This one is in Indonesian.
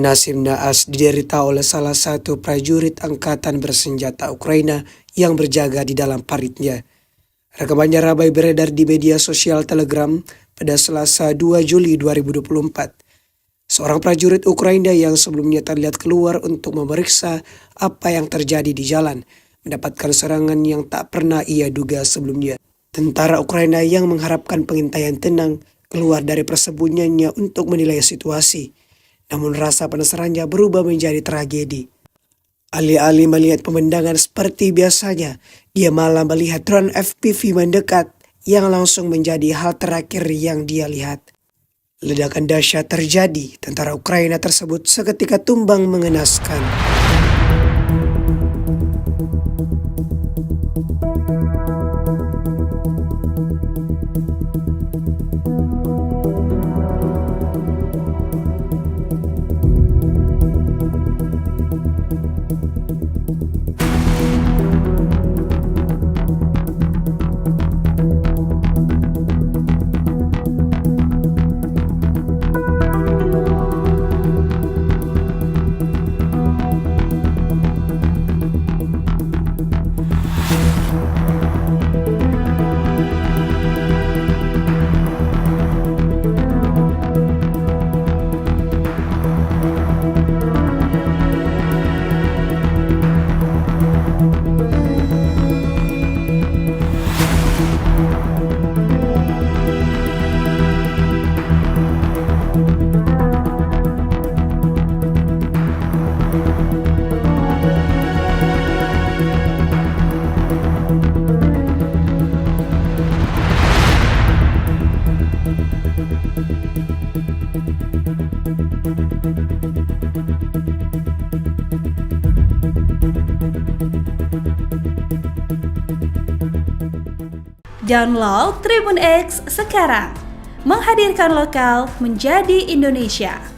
Nasib naas diderita oleh salah satu prajurit angkatan bersenjata Ukraina yang berjaga di dalam paritnya. Rekamannya ramai beredar di media sosial Telegram pada Selasa 2 Juli 2024. Seorang prajurit Ukraina yang sebelumnya terlihat keluar untuk memeriksa apa yang terjadi di jalan, mendapatkan serangan yang tak pernah ia duga sebelumnya. Tentara Ukraina yang mengharapkan pengintaian tenang keluar dari persembunyiannya untuk menilai situasi. Namun rasa penasarannya berubah menjadi tragedi. Alih-alih melihat pemandangan seperti biasanya, dia malah melihat drone FPV mendekat yang langsung menjadi hal terakhir yang dia lihat. Ledakan dahsyat terjadi, tentara Ukraina tersebut seketika tumbang mengenaskan. Download Tribun X sekarang, menghadirkan lokal menjadi Indonesia.